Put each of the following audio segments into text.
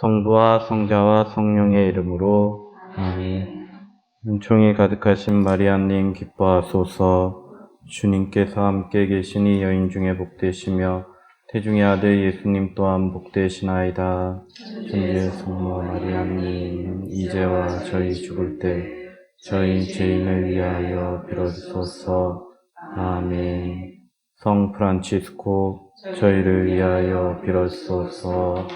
성부와 성자와 성령의 이름으로 아멘. 은총이 가득하신 마리아님 기뻐하소서. 주님께서 함께 계시니 여인 중에 복되시며 태중의 아들 예수님 또한 복되시나이다. 천주의 성모 마리아님 이제와 저희 죽을 때 저희 죄인을 위하여 빌어주소서. 아멘. 성 프란치스코 저희를 위하여 빌어주소서.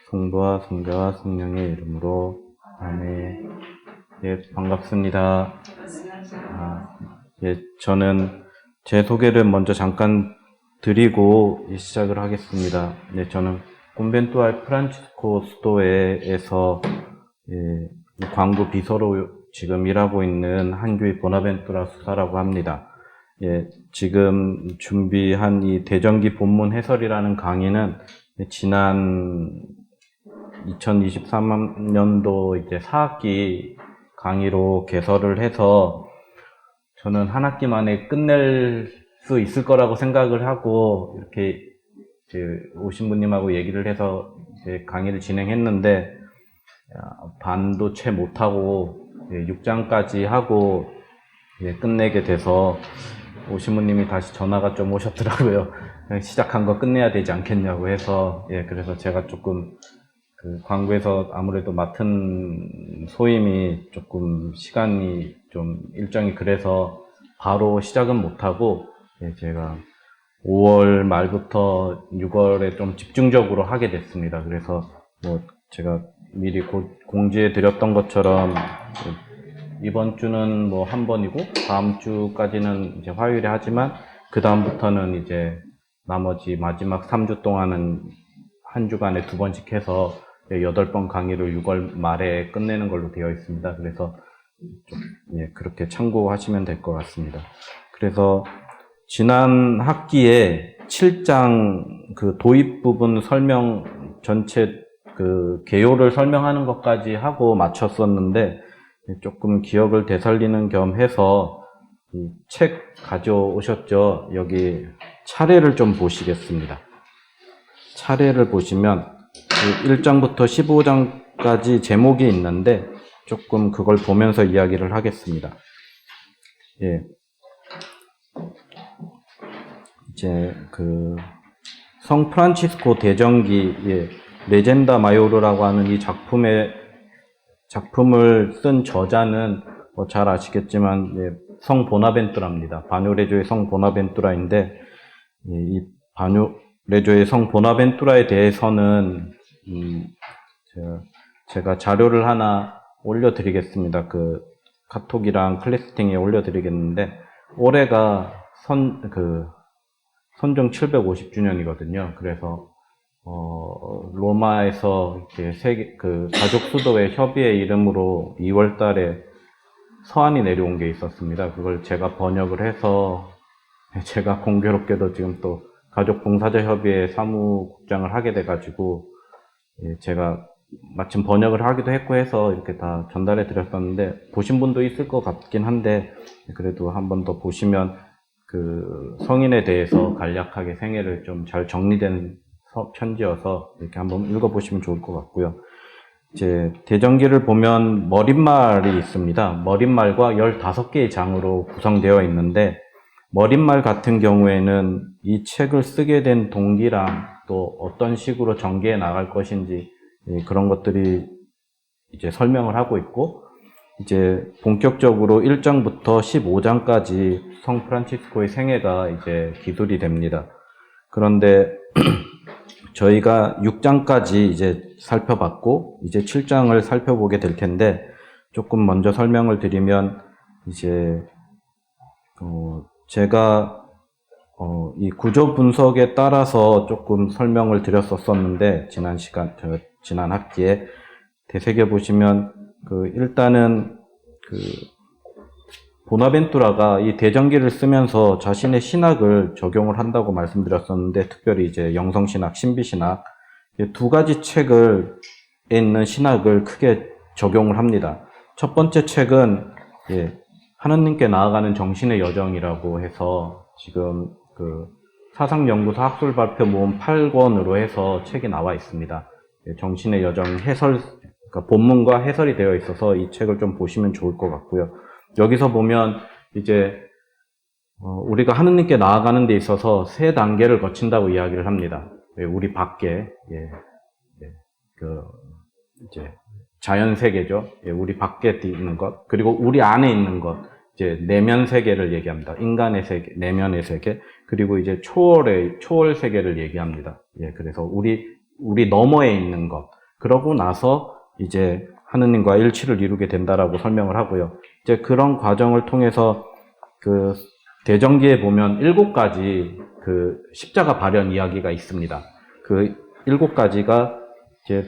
성부와 성자와 성령의 이름으로 아멘. 예, 반갑습니다. 저는 제 소개를 먼저 잠깐 드리고 시작을 하겠습니다. 네, 저는 콘벤투 알 프란치스코 수도회에서 광구 비서로 지금 일하고 있는 한교의 보나벤투라 수사라고 합니다. 지금 준비한 이 대전기 본문 해설이라는 강의는 지난 2023년도 이제 4학기 강의로 개설을 해서 저는 한 학기 만에 끝낼 수 있을 거라고 생각을 하고 이렇게 오신 분님하고 얘기를 해서 이제 강의를 진행했는데 반도 채 못하고 6장까지 하고 끝내게 돼서 오신 분님이 다시 전화가 좀 오셨더라고요. 시작한 거 끝내야 되지 않겠냐고 해서 그래서 제가 조금 광구에서 아무래도 맡은 소임이 조금 시간이 좀 일정이 그래서 바로 시작은 못하고 제가 5월 말부터 6월에 좀 집중적으로 하게 됐습니다. 그래서 제가 미리 공지해 드렸던 것처럼 이번 주는 한 번이고 다음 주까지는 이제 화요일에 하지만 그 다음부터는 이제 나머지 마지막 3주 동안은 한 주간에 2번씩 해서 8번 강의를 6월 말에 끝내는 걸로 되어 있습니다. 그래서 좀 그렇게 참고하시면 될 것 같습니다. 그래서 지난 학기에 7장 도입 부분 설명 전체 개요를 설명하는 것까지 하고 마쳤었는데 조금 기억을 되살리는 겸 해서 이 책 가져오셨죠? 여기 차례를 좀 보시겠습니다. 차례를 보시면 1장부터 15장까지 제목이 있는데 조금 그걸 보면서 이야기를 하겠습니다. 이제 성 프란치스코 대전기 레젠다 마요르라고 하는 이 작품을 쓴 저자는 잘 아시겠지만 성 보나벤투라입니다. 바뇨레조의 성 보나벤투라인데 이 바뇨레조의 성 보나벤투라에 대해서는 제가 자료를 하나 올려드리겠습니다. 카톡이랑 클래스팅에 올려드리겠는데 올해가 선종 750주년이거든요. 그래서 로마에서 이렇게 가족 수도회 협의회 이름으로 2월 달에 서한이 내려온 게 있었습니다. 그걸 제가 번역을 해서 제가 공교롭게도 지금 또 가족 봉사자 협의회 사무국장을 하게 돼가지고 제가 마침 번역을 하기도 했고 해서 이렇게 다 전달해 드렸었는데 보신 분도 있을 것 같긴 한데 그래도 한 번 더 보시면 성인에 대해서 간략하게 생애를 좀 잘 정리된 편지여서 이렇게 한번 읽어보시면 좋을 것 같고요. 이제 대전기를 보면 머릿말이 있습니다. 머릿말과 15개의 장으로 구성되어 있는데 머릿말 같은 경우에는 이 책을 쓰게 된 동기랑 또 어떤 식으로 전개해 나갈 것인지 그런 것들이 이제 설명을 하고 있고 이제 본격적으로 1장부터 15장까지 성 프란치스코의 생애가 이제 기술이 됩니다. 그런데 저희가 6장까지 이제 살펴봤고 이제 7장을 살펴보게 될 텐데 조금 먼저 설명을 드리면 이제 제가 이 구조 분석에 따라서 조금 설명을 드렸었는데 지난 학기에 되새겨 보시면 일단은 보나벤투라가 이 대전기를 쓰면서 자신의 신학을 적용을 한다고 말씀드렸었는데 특별히 이제 영성신학, 신비신학 두 가지 책을 있는 신학을 크게 적용을 합니다. 첫 번째 책은 하느님께 나아가는 정신의 여정이라고 해서 지금 사상연구소 학술발표 모음 8권으로 해서 책이 나와 있습니다. 정신의 여정 해설, 그러니까 본문과 해설이 되어 있어서 이 책을 좀 보시면 좋을 것 같고요. 여기서 보면 이제 우리가 하느님께 나아가는 데 있어서 세 단계를 거친다고 이야기를 합니다. 우리 밖에 이제 자연 세계죠. 우리 밖에 있는 것, 그리고 우리 안에 있는 것, 이제 내면 세계를 얘기합니다. 인간의 세계, 내면의 세계, 그리고 이제 초월 세계를 얘기합니다. 그래서 우리 너머에 있는 것. 그러고 나서 이제 하느님과 일치를 이루게 된다라고 설명을 하고요. 이제 그런 과정을 통해서 그 대전기에 보면 7가지 그 십자가 발현 이야기가 있습니다. 그 7가지가 이제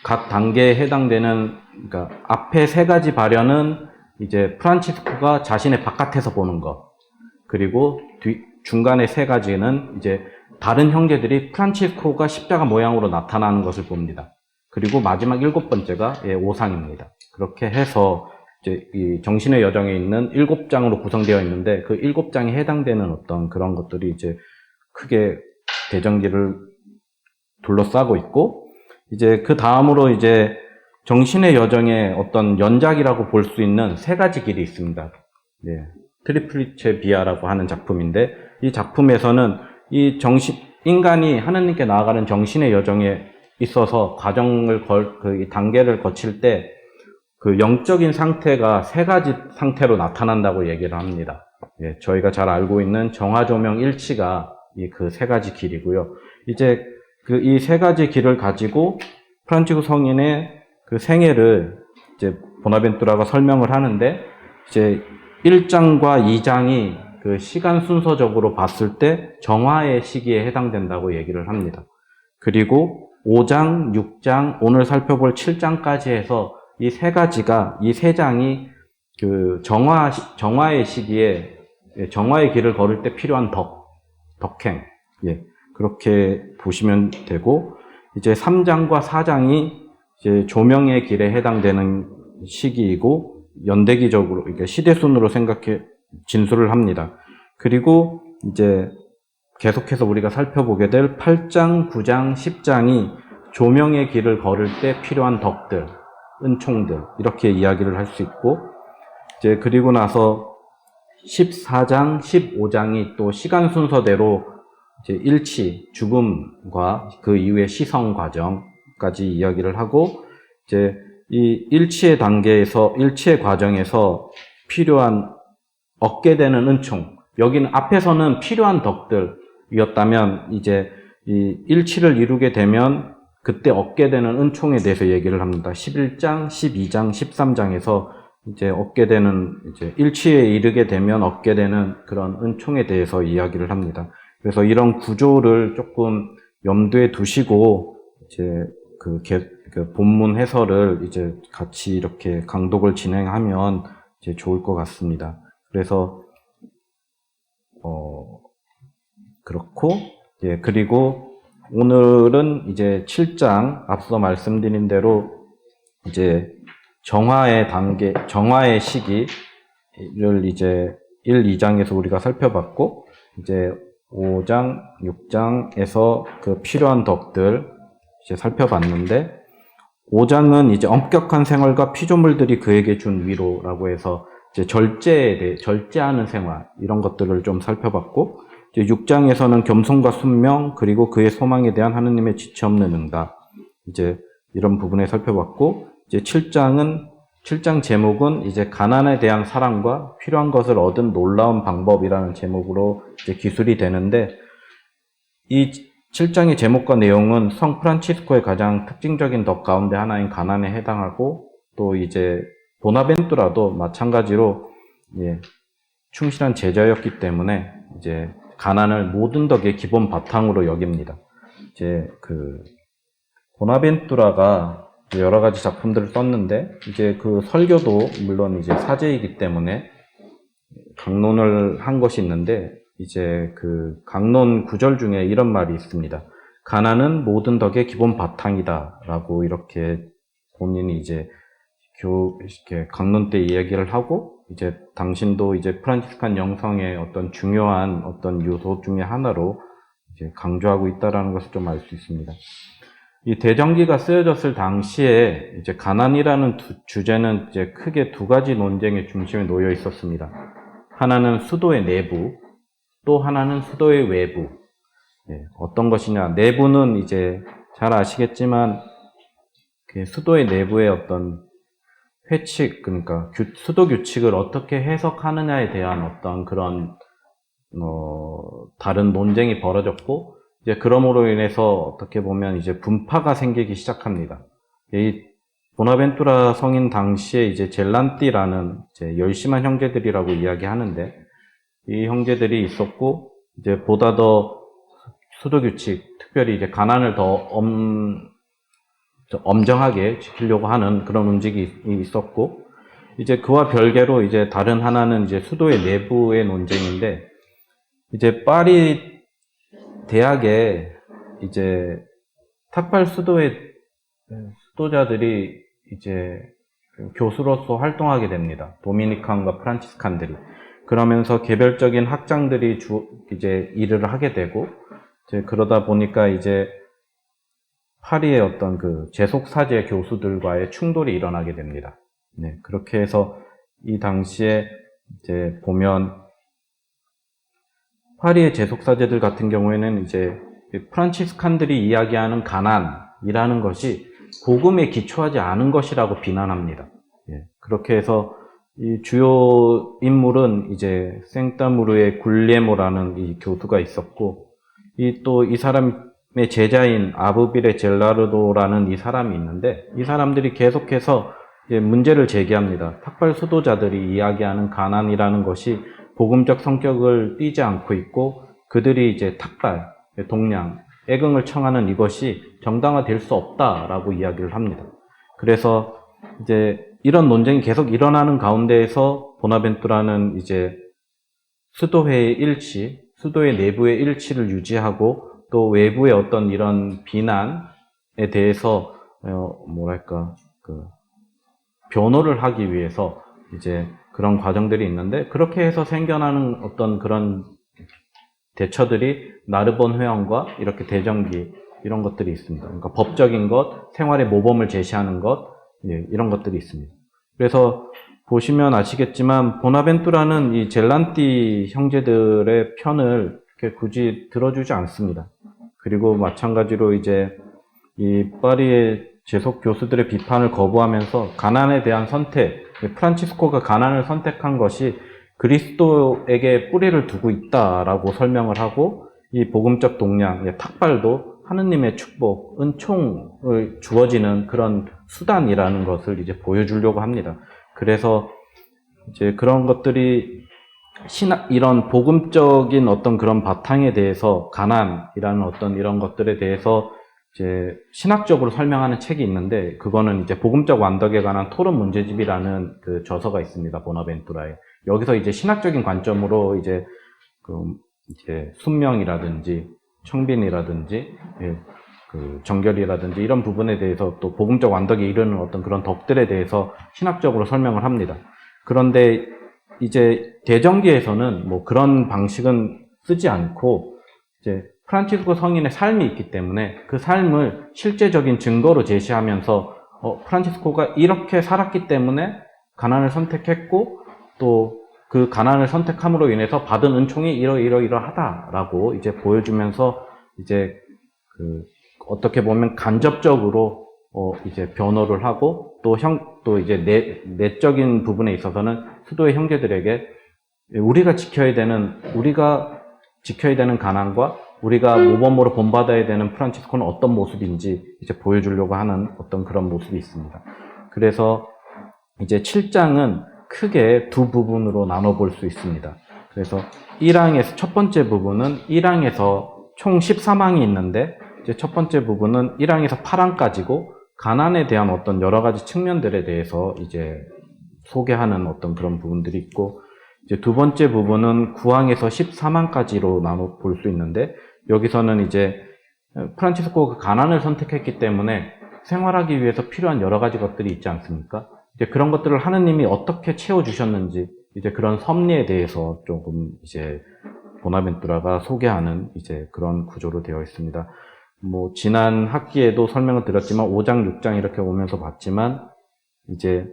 각 단계에 해당되는, 그러니까 앞에 3가지 발현은 이제 프란치스코가 자신의 바깥에서 보는 것, 그리고 중간에 3가지는 이제 다른 형제들이 프란치스코가 십자가 모양으로 나타나는 것을 봅니다. 그리고 마지막 7번째가 오상입니다. 그렇게 해서 이제 이 정신의 여정에 있는 7장으로 구성되어 있는데, 그 7장에 해당되는 어떤 그런 것들이 이제 크게 대전기를 둘러싸고 있고, 이제 그 다음으로 이제 정신의 여정의 어떤 연작이라고 볼 수 있는 3가지 길이 있습니다. 트리플리체 비아라고 하는 작품인데, 이 작품에서는 이 인간이 하나님께 나아가는 정신의 여정에 있어서 이 단계를 거칠 때 그 영적인 상태가 3가지 상태로 나타난다고 얘기를 합니다. 저희가 잘 알고 있는 정화조명 일치가 그 3가지 길이고요. 이제 이 3가지 길을 가지고 프란치스코 성인의 그 생애를 이제 보나벤투라가 설명을 하는데, 이제 1장과 2장이 그 시간 순서적으로 봤을 때 정화의 시기에 해당된다고 얘기를 합니다. 그리고 5장, 6장, 오늘 살펴볼 7장까지 해서 이 3장이 그 정화의 시기에, 정화의 길을 걸을 때 필요한 덕행, 그렇게 보시면 되고, 이제 3장과 4장이 이제 조명의 길에 해당되는 시기이고, 연대기적으로, 그러니까 시대순으로 진술을 합니다. 그리고 이제 계속해서 우리가 살펴보게 될 8장, 9장, 10장이 조명의 길을 걸을 때 필요한 덕들, 은총들, 이렇게 이야기를 할 수 있고, 이제 그리고 나서 14장, 15장이 또 시간 순서대로 이제 일치, 죽음과 그 이후의 시성 과정까지 이야기를 하고, 이제 이 일치의 과정에서 필요한 얻게 되는 은총, 여기는 앞에서는 필요한 덕들이었다면 이제 이 일치를 이루게 되면 그때 얻게 되는 은총에 대해서 얘기를 합니다. 11장, 12장, 13장에서 이제 얻게 되는, 이제 일치에 이르게 되면 얻게 되는 그런 은총에 대해서 이야기를 합니다. 그래서 이런 구조를 조금 염두에 두시고 이제 그 본문 해설을 이제 같이 이렇게 강독을 진행하면 이제 좋을 것 같습니다. 그래서 그렇고, 그리고 오늘은 이제 7장 앞서 말씀드린 대로 이제 정화의 시기를 이제 1, 2장에서 우리가 살펴봤고, 이제 5장, 6장에서 그 필요한 덕들 이제 살펴봤는데, 5장은 이제 엄격한 생활과 피조물들이 그에게 준 위로라고 해서 이제 절제하는 생활, 이런 것들을 좀 살펴봤고, 이제 6장에서는 겸손과 순명, 그리고 그의 소망에 대한 하느님의 지체 없는 응답, 이제 이런 부분을 살펴봤고, 이제 7장 제목은 이제 가난에 대한 사랑과 필요한 것을 얻은 놀라운 방법이라는 제목으로 이제 기술이 되는데, 이 7장의 제목과 내용은 성 프란치스코의 가장 특징적인 덕 가운데 하나인 가난에 해당하고, 또 이제 보나벤투라도 마찬가지로 충실한 제자였기 때문에 이제 가난을 모든 덕의 기본 바탕으로 여깁니다. 이제 그 보나벤투라가 여러 가지 작품들을 썼는데, 이제 그 설교도 물론 이제 사제이기 때문에 강론을 한 것이 있는데, 이제 그 강론 9절 중에 이런 말이 있습니다. 가난은 모든 덕의 기본 바탕이다라고 이렇게 본인이 이제 이렇게 강론 때 이야기를 하고, 이제 당신도 이제 프란치스칸 영성의 어떤 중요한 어떤 요소 중에 하나로 이제 강조하고 있다라는 것을 좀 알 수 있습니다. 이 대전기가 쓰여졌을 당시에 이제 가난이라는 주제는 이제 크게 두 가지 논쟁의 중심에 놓여 있었습니다. 하나는 수도의 내부, 또 하나는 수도의 외부. 어떤 것이냐? 내부는 이제 잘 아시겠지만 수도의 내부의 어떤 회칙, 그러니까 수도 규칙을 어떻게 해석하느냐에 대한 어떤 그런 다른 논쟁이 벌어졌고, 이제 그러므로 인해서 어떻게 보면 이제 분파가 생기기 시작합니다. 이 보나벤투라 성인 당시에 이제 젤란띠라는 이제 열심한 형제들이라고 이야기하는데, 이 형제들이 있었고, 이제 보다 더 수도 규칙, 특별히 이제 가난을 더 엄정하게 지키려고 하는 그런 움직임이 있었고, 이제 그와 별개로 이제 다른 하나는 이제 수도의 내부의 논쟁인데, 이제 파리 대학에 이제 탁발 수도의 수도자들이 이제 교수로서 활동하게 됩니다. 도미니칸과 프란치스칸들이. 그러면서 개별적인 학장들이 이제 일을 하게 되고, 이제 그러다 보니까 이제 파리의 어떤 그 재속사제 교수들과의 충돌이 일어나게 됩니다. 네, 그렇게 해서 이 당시에 이제 보면 파리의 재속사제들 같은 경우에는 이제 프란치스칸들이 이야기하는 가난이라는 것이 복음에 기초하지 않은 것이라고 비난합니다. 예, 그렇게 해서 이 주요 인물은 이제 생따무르의 굴리에모라는 이 교수가 있었고, 이 사람의 제자인 아부빌의 젤라르도라는 이 사람이 있는데, 이 사람들이 계속해서 이제 문제를 제기합니다. 탁발 수도자들이 이야기하는 가난이라는 것이 복음적 성격을 띠지 않고 있고, 그들이 이제 탁발, 동량, 애긍을 청하는 이것이 정당화될 수 없다라고 이야기를 합니다. 그래서 이제 이런 논쟁이 계속 일어나는 가운데에서 보나벤투라는 이제 수도회의 일치, 수도의 내부의 일치를 유지하고 또 외부의 어떤 이런 비난에 대해서 변호를 하기 위해서 이제 그런 과정들이 있는데, 그렇게 해서 생겨나는 어떤 그런 대처들이 나르본 회원과 이렇게 대전기 이런 것들이 있습니다. 그러니까 법적인 것, 생활의 모범을 제시하는 것, 이런 것들이 있습니다. 그래서 보시면 아시겠지만 보나벤투라는 이 젤란띠 형제들의 편을 이렇게 굳이 들어주지 않습니다. 그리고 마찬가지로 이제 이 파리의 재속 교수들의 비판을 거부하면서 가난에 대한 선택, 프란치스코가 가난을 선택한 것이 그리스도에게 뿌리를 두고 있다라고 설명을 하고, 이 복음적 동량, 탁발도 하느님의 축복, 은총을 주어지는 그런 수단이라는 것을 이제 보여주려고 합니다. 그래서 이제 그런 것들이 이런 복음적인 어떤 그런 바탕에 대해서 가난이라는 어떤 이런 것들에 대해서 이제 신학적으로 설명하는 책이 있는데, 그거는 이제 복음적 완덕에 관한 토론 문제집이라는 그 저서가 있습니다. 보나벤투라에. 여기서 이제 신학적인 관점으로 이제 순명이라든지 청빈이라든지 정결이라든지 이런 부분에 대해서 또 복음적 완덕에 이르는 어떤 그런 덕들에 대해서 신학적으로 설명을 합니다. 그런데 이제 대전기에서는 뭐 그런 방식은 쓰지 않고 이제 프란치스코 성인의 삶이 있기 때문에 그 삶을 실제적인 증거로 제시하면서 프란치스코가 이렇게 살았기 때문에 가난을 선택했고, 또 그 가난을 선택함으로 인해서 받은 은총이 이러이러하다라고 이제 보여주면서 이제 어떻게 보면 간접적으로 이제 변호를 하고, 또 이제 내적인 부분에 있어서는 수도의 형제들에게 우리가 지켜야 되는 가난과 우리가 모범으로 본받아야 되는 프란치스코는 어떤 모습인지 이제 보여주려고 하는 어떤 그런 모습이 있습니다. 그래서 이제 7장은 크게 두 부분으로 나눠볼 수 있습니다. 그래서 1항에서 첫 번째 부분은 1항에서 총 13항이 있는데, 이제 첫 번째 부분은 1항에서 8항까지고 가난에 대한 어떤 여러 가지 측면들에 대해서 이제 소개하는 어떤 그런 부분들이 있고, 이제 두 번째 부분은 9항에서 13항까지로 나눠 볼 수 있는데, 여기서는 이제 프란치스코가 가난을 선택했기 때문에 생활하기 위해서 필요한 여러 가지 것들이 있지 않습니까? 이제 그런 것들을 하느님이 어떻게 채워주셨는지, 이제 그런 섭리에 대해서 조금 이제 보나벤투라가 소개하는 이제 그런 구조로 되어 있습니다. 뭐 지난 학기에도 설명을 드렸지만 5장, 6장 이렇게 오면서 봤지만 이제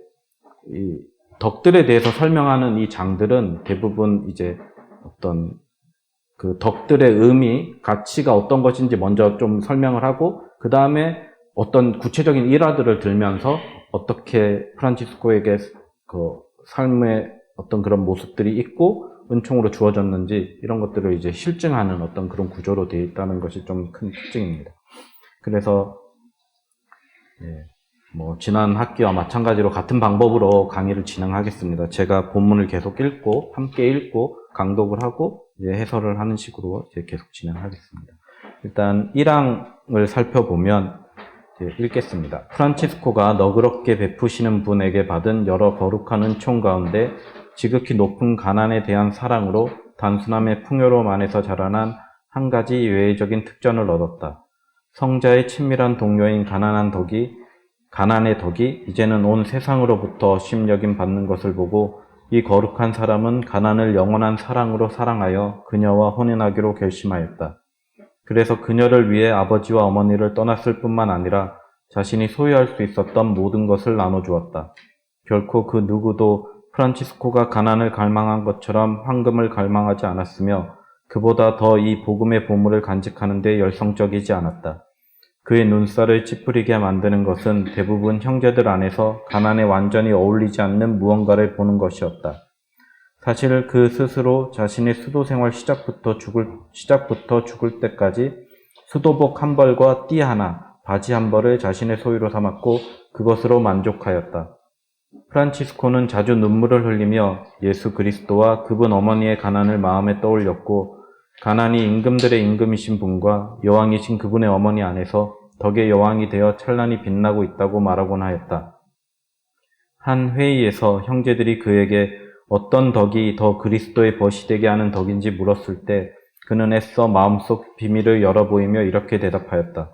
이 덕들에 대해서 설명하는 이 장들은 대부분 이제 어떤 그 덕들의 의미, 가치가 어떤 것인지 먼저 좀 설명을 하고 그 다음에 어떤 구체적인 일화들을 들면서 어떻게 프란치스코에게 그 삶의 어떤 그런 모습들이 있고 은총으로 주어졌는지 이런 것들을 이제 실증하는 어떤 그런 구조로 되어 있다는 것이 좀 큰 특징입니다. 그래서 뭐 지난 학기와 마찬가지로 같은 방법으로 강의를 진행하겠습니다. 제가 본문을 계속 읽고 함께 읽고 강독을 하고 이제 해설을 하는 식으로 이제 계속 진행하겠습니다. 일단 1항을 살펴보면 읽겠습니다. 프란치스코가 너그럽게 베푸시는 분에게 받은 여러 거룩한 은총 가운데 지극히 높은 가난에 대한 사랑으로 단순함의 풍요로움 안에서 자라난 한 가지 외적인 특전을 얻었다. 성자의 친밀한 동료인 가난의 덕이 이제는 온 세상으로부터 심여김 받는 것을 보고 이 거룩한 사람은 가난을 영원한 사랑으로 사랑하여 그녀와 혼인하기로 결심하였다. 그래서 그녀를 위해 아버지와 어머니를 떠났을 뿐만 아니라 자신이 소유할 수 있었던 모든 것을 나눠주었다. 결코 그 누구도 프란치스코가 가난을 갈망한 것처럼 황금을 갈망하지 않았으며 그보다 더 이 복음의 보물을 간직하는 데 열성적이지 않았다. 그의 눈살을 찌푸리게 만드는 것은 대부분 형제들 안에서 가난에 완전히 어울리지 않는 무언가를 보는 것이었다. 사실 그 스스로 자신의 수도 생활 시작부터 죽을 때까지 수도복 한 벌과 띠 하나, 바지 한 벌을 자신의 소유로 삼았고 그것으로 만족하였다. 프란치스코는 자주 눈물을 흘리며 예수 그리스도와 그분 어머니의 가난을 마음에 떠올렸고 가난이 임금들의 임금이신 분과 여왕이신 그분의 어머니 안에서 덕의 여왕이 되어 찬란히 빛나고 있다고 말하곤 하였다. 한 회의에서 형제들이 그에게 어떤 덕이 더 그리스도의 벗이 되게 하는 덕인지 물었을 때 그는 애써 마음속 비밀을 열어보이며 이렇게 대답하였다.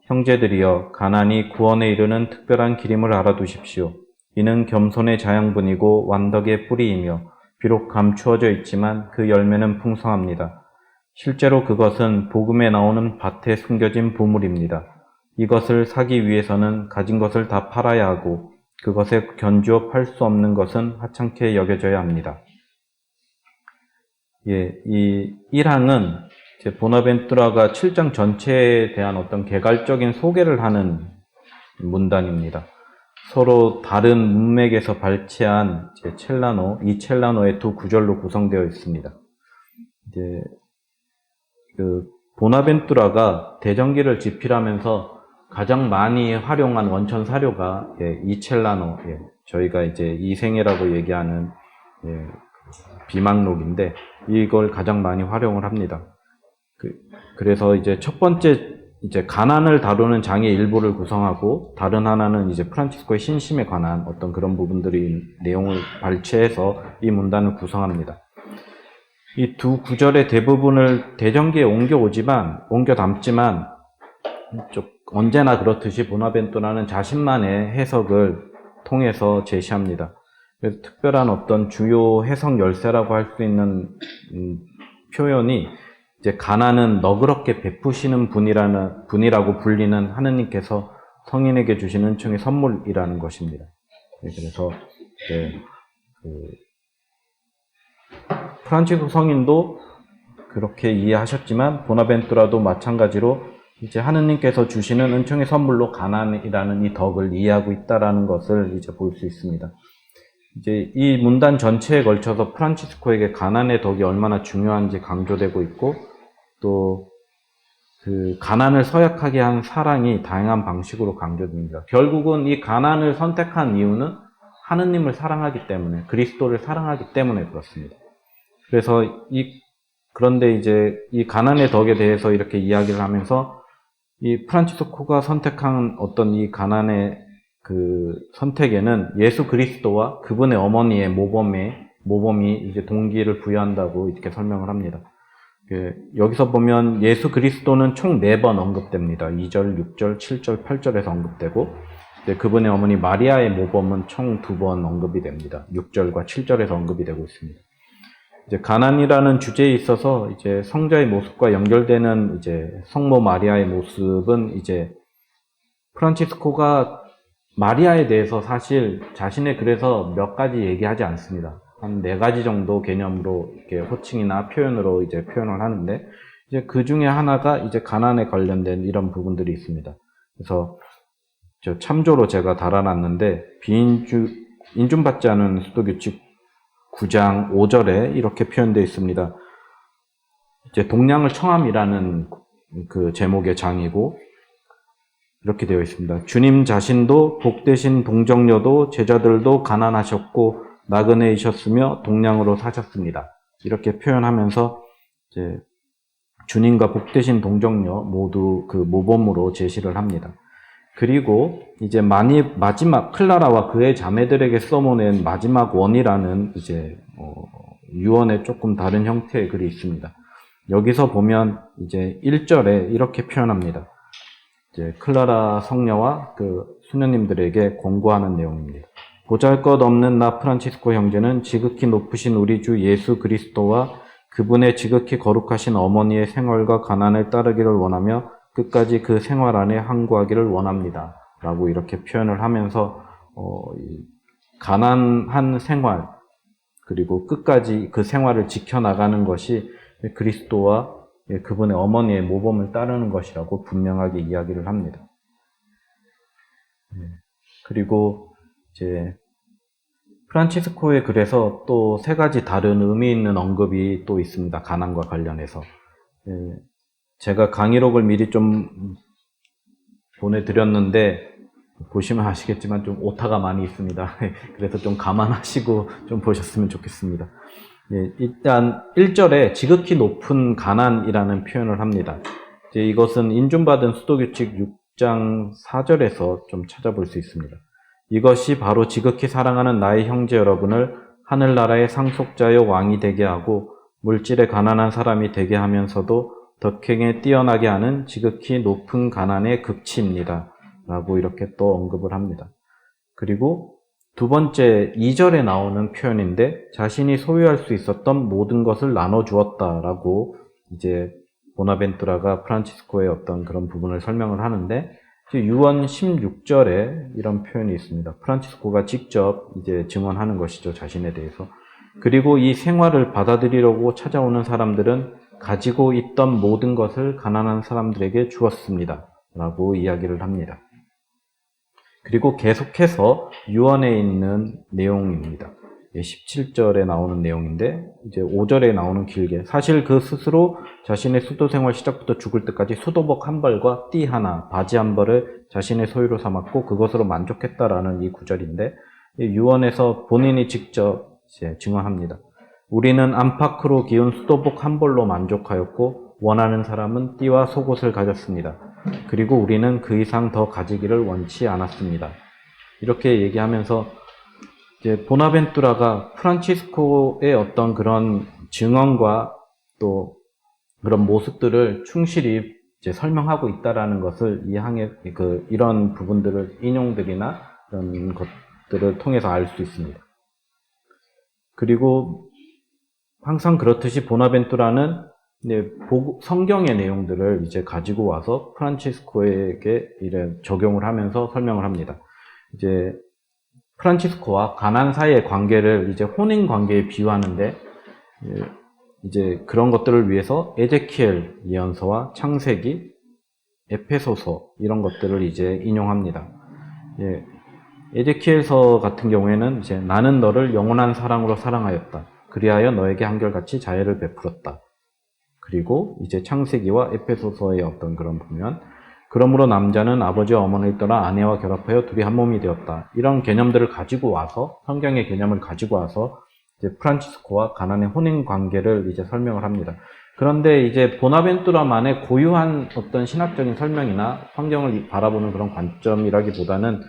형제들이여, 가난이 구원에 이르는 특별한 길임을 알아두십시오. 이는 겸손의 자양분이고 완덕의 뿌리이며 비록 감추어져 있지만 그 열매는 풍성합니다. 실제로 그것은 복음에 나오는 밭에 숨겨진 보물입니다. 이것을 사기 위해서는 가진 것을 다 팔아야 하고 그것에 견주어 팔 수 없는 것은 하찮게 여겨져야 합니다. 이 1항은 보나벤투라가 7장 전체에 대한 어떤 개괄적인 소개를 하는 문단입니다. 서로 다른 문맥에서 발췌한 이 첼라노의 두 구절로 구성되어 있습니다. 보나벤투라가 대전기를 집필하면서 가장 많이 활용한 원천 사료가 이 첼라노, 저희가 이제 이생애라고 얘기하는 비망록인데 이걸 가장 많이 활용을 합니다. 그래서 이제 첫 번째 가난을 다루는 장의 일부를 구성하고 다른 하나는 이제 프란치스코의 신심에 관한 어떤 그런 부분들이 내용을 발췌해서 이 문단을 구성합니다. 이 두 구절의 대부분을 대전기에 옮겨 담지만 언제나 그렇듯이 보나벤투라는 자신만의 해석을 통해서 제시합니다. 그래서 특별한 어떤 주요 해석 열쇠라고 할 수 있는 표현이 이제 가난은 너그럽게 베푸시는 분이라고 불리는 하느님께서 성인에게 주시는 은총의 선물이라는 것입니다. 그래서 프란치스코 성인도 그렇게 이해하셨지만 보나벤투라도 마찬가지로 이제 하느님께서 주시는 은총의 선물로 가난이라는 이 덕을 이해하고 있다라는 것을 이제 볼 수 있습니다. 이제 이 문단 전체에 걸쳐서 프란치스코에게 가난의 덕이 얼마나 중요한지 강조되고 있고 또 그 가난을 서약하게 한 사랑이 다양한 방식으로 강조됩니다. 결국은 이 가난을 선택한 이유는 하느님을 사랑하기 때문에, 그리스도를 사랑하기 때문에 그렇습니다. 그래서 그런데 이제 이 가난의 덕에 대해서 이렇게 이야기를 하면서 이 프란치스코가 선택한 어떤 이 가난의 그 선택에는 예수 그리스도와 그분의 어머니의 모범이 이제 동기를 부여한다고 이렇게 설명을 합니다. 여기서 보면 예수 그리스도는 총 4번 언급됩니다. 2절, 6절, 7절, 8절에서 언급되고 그분의 어머니 마리아의 모범은 총 2번 언급이 됩니다. 6절과 7절에서 언급이 되고 있습니다. 이제 가난이라는 주제에 있어서 이제 성자의 모습과 연결되는 이제 성모 마리아의 모습은 이제 프란치스코가 마리아에 대해서 사실 자신의 글에서 몇 가지 얘기하지 않습니다. 한 4가지 정도 개념으로 이렇게 호칭이나 표현으로 이제 표현을 하는데, 이제 그 중에 하나가 이제 가난에 관련된 이런 부분들이 있습니다. 그래서 저 참조로 제가 달아놨는데, 인준받지 않은 수도규칙 9장 5절에 이렇게 표현되어 있습니다. 이제 동량을 청함이라는 그 제목의 장이고, 이렇게 되어 있습니다. 주님 자신도 복되신 동정녀도 제자들도 가난하셨고 나그네이셨으며 동량으로 사셨습니다. 이렇게 표현하면서 이제 주님과 복되신 동정녀 모두 그 모범으로 제시를 합니다. 그리고 이제 마지막 클라라와 그의 자매들에게 써보낸 마지막 원이라는 이제 유언의 조금 다른 형태의 글이 있습니다. 여기서 보면 이제 1절에 이렇게 표현합니다. 이제 클라라 성녀와 그 수녀님들에게 권고하는 내용입니다. 보잘것없는 나 프란치스코 형제는 지극히 높으신 우리 주 예수 그리스도와 그분의 지극히 거룩하신 어머니의 생활과 가난을 따르기를 원하며 끝까지 그 생활 안에 항구하기를 원합니다. 라고 이렇게 표현을 하면서 가난한 생활 그리고 끝까지 그 생활을 지켜나가는 것이 그리스도와 그분의 어머니의 모범을 따르는 것이라고 분명하게 이야기를 합니다. 그리고 이제 프란치스코의 글에서 또 3가지 다른 의미 있는 언급이 또 있습니다. 가난과 관련해서. 제가 강의록을 미리 좀 보내드렸는데 보시면 아시겠지만 좀 오타가 많이 있습니다. 그래서 좀 감안하시고 좀 보셨으면 좋겠습니다. 일단 1절에 지극히 높은 가난이라는 표현을 합니다. 이것은 인준받은 수도규칙 6장 4절에서 좀 찾아볼 수 있습니다. 이것이 바로 지극히 사랑하는 나의 형제 여러분을 하늘나라의 상속자여 왕이 되게 하고 물질에 가난한 사람이 되게 하면서도 덕행에 뛰어나게 하는 지극히 높은 가난의 극치입니다. 라고 이렇게 또 언급을 합니다. 그리고 2번째 2절에 나오는 표현인데 자신이 소유할 수 있었던 모든 것을 나눠주었다라고 이제 보나벤투라가 프란치스코의 어떤 그런 부분을 설명을 하는데 유언 16절에 이런 표현이 있습니다. 프란치스코가 직접 이제 증언하는 것이죠. 자신에 대해서. 그리고 이 생활을 받아들이려고 찾아오는 사람들은 가지고 있던 모든 것을 가난한 사람들에게 주었습니다. 라고 이야기를 합니다. 그리고 계속해서 유언에 있는 내용입니다. 17절에 나오는 내용인데 이제 5절에 나오는 길게 사실 그 스스로 자신의 수도 생활 시작부터 죽을 때까지 수도복 한 벌과 띠 하나, 바지 한 벌을 자신의 소유로 삼았고 그것으로 만족했다라는 이 구절인데 유언에서 본인이 직접 이제 증언합니다. 우리는 안팎으로 기운 수도복 한 벌로 만족하였고 원하는 사람은 띠와 속옷을 가졌습니다. 그리고 우리는 그 이상 더 가지기를 원치 않았습니다. 이렇게 얘기하면서 이제 보나벤투라가 프란치스코의 어떤 그런 증언과 또 그런 모습들을 충실히 이제 설명하고 있다라는 것을 이런 부분들을 인용들이나 이런 것들을 통해서 알 수 있습니다. 그리고 항상 그렇듯이 보나벤투라는 성경의 내용들을 이제 가지고 와서 프란치스코에게 이래 적용을 하면서 설명을 합니다. 이제 프란치스코와 가난 사이의 관계를 이제 혼인 관계에 비유하는데 이제 그런 것들을 위해서 에제키엘 예언서와 창세기, 에페소서 이런 것들을 이제 인용합니다. 에제키엘서 같은 경우에는 이제 나는 너를 영원한 사랑으로 사랑하였다. 그리하여 너에게 한결같이 자애를 베풀었다. 그리고 이제 창세기와 에페소서의 어떤 그런 보면 그러므로 남자는 아버지와 어머니를 떠나 아내와 결합하여 둘이 한 몸이 되었다. 이런 개념들을 가지고 와서 성경의 개념을 가지고 와서 이제 프란치스코와 가난의 혼인 관계를 이제 설명을 합니다. 그런데 이제 보나벤투라만의 고유한 어떤 신학적인 설명이나 성경을 바라보는 그런 관점이라기보다는